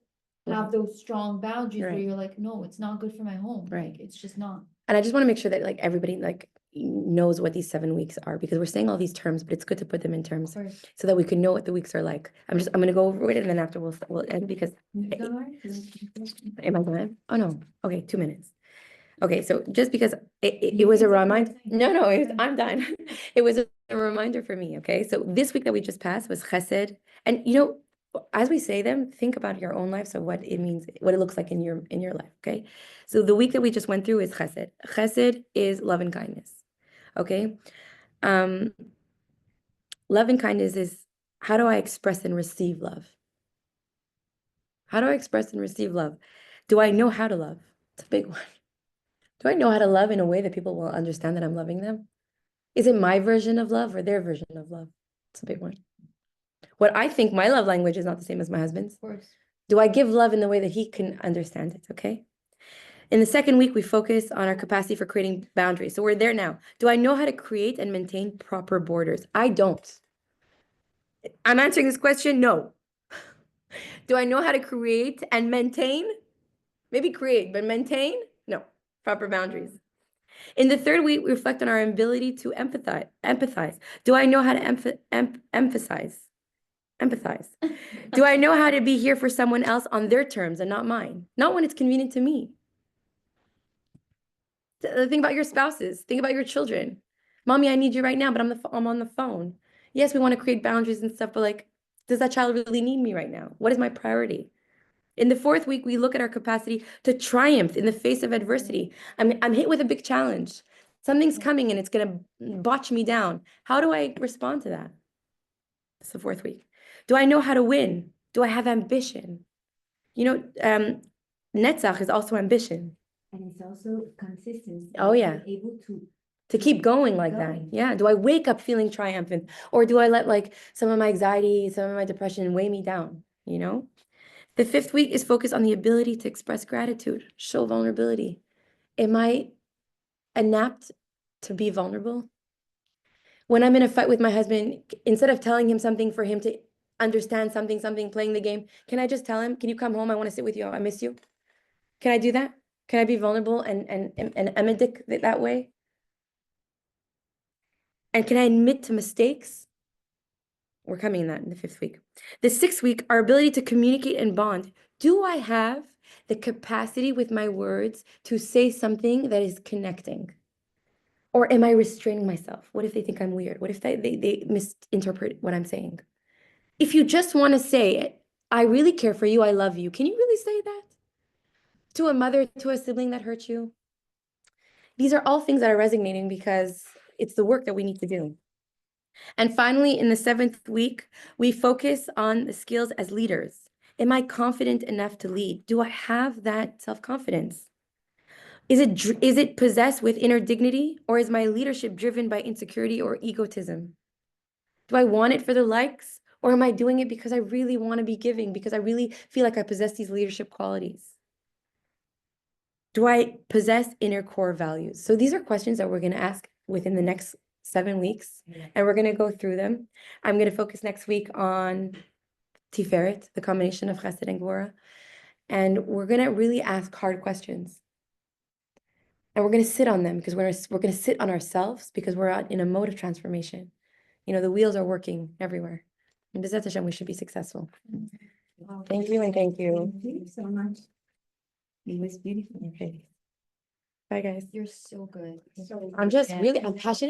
have those strong boundaries where Right. you're like, no, it's not good for my home. Right. Like, it's just not. And I just want to make sure that like everybody like knows what these 7 weeks are because we're saying all these terms, but it's good to put them in Of terms course. so that we can know what the weeks are like. I'm gonna go over it and then after we'll end because am I done? Oh no. Okay, 2 minutes. Okay, so just because it was a reminder. No, I'm done. It was a reminder for me. Okay, so this week that we just passed was Chesed, and as we say them, think about your own life. So what it means, what it looks like in your life. Okay, so the week that we just went through is Chesed. Chesed is love and kindness. Okay, love and kindness is how do I express and receive love? How do I express and receive love? Do I know how to love? It's a big one. Do I know how to love in a way that people will understand that I'm loving them? Is it my version of love or their version of love? It's a big one. What I think my love language is not the same as my husband's. Of course. Do I give love in the way that he can understand it? Okay. In the second week, we focus on our capacity for creating boundaries. So we're there now. Do I know how to create and maintain proper borders? I don't. I'm answering this question, no. Do I know how to create and maintain? Maybe create, but maintain? No. Proper boundaries. In the third week, we reflect on our ability to empathize. Do I know how to empathize? Do I know how to be here for someone else on their terms and not mine? Not when it's convenient to me. Think about your spouses. Think about your children. Mommy, I need you right now, but I'm on the phone. Yes, we want to create boundaries and stuff, but like, does that child really need me right now? What is my priority? In the fourth week, we look at our capacity to triumph in the face of adversity. I'm hit with a big challenge. Something's coming and it's going to botch me down. How do I respond to that? It's the fourth week. Do I know how to win? Do I have ambition? Netzach is also ambition. And it's also consistency. Oh, yeah. Able To keep going like that. Yeah. Do I wake up feeling triumphant? Or do I let like some of my anxiety, some of my depression weigh me down? The fifth week is focused on the ability to express gratitude, show vulnerability. Am I inapt to be vulnerable? When I'm in a fight with my husband, instead of telling him something for him to understand something, playing the game, can I just tell him, can you come home? I want to sit with you. I miss you. Can I do that? Can I be vulnerable and empathetic that way? And can I admit to mistakes? We're coming in that in the fifth week. The sixth week, our ability to communicate and bond. Do I have the capacity with my words to say something that is connecting? Or am I restraining myself? What if they think I'm weird? What if they misinterpret what I'm saying? If you just want to say, I really care for you, I love you, can you really say that? To a mother, to a sibling that hurt you? These are all things that are resonating because it's the work that we need to do. And finally, in the 7th week, we focus on the skills as leaders. Am I confident enough to lead? Do I have that self-confidence? Is it possessed with inner dignity, or is my leadership driven by insecurity or egotism? Do I want it for the likes, or am I doing it because I really want to be giving, because I really feel like I possess these leadership qualities? Do I possess inner core values? So these are questions that we're going to ask within the next 7 weeks, and we're going to go through them. I'm going to focus next week on Tiferet, the combination of Chesed and Gvura, and we're going to really ask hard questions. And we're going to sit on them because we're going to sit on ourselves because we're in a mode of transformation. You know, the wheels are working everywhere. And B'ezrat Hashem, we should be successful. Thank you and thank you. Thank you so much. It was beautiful. Okay. Bye, guys. You're so good. I'm passionate.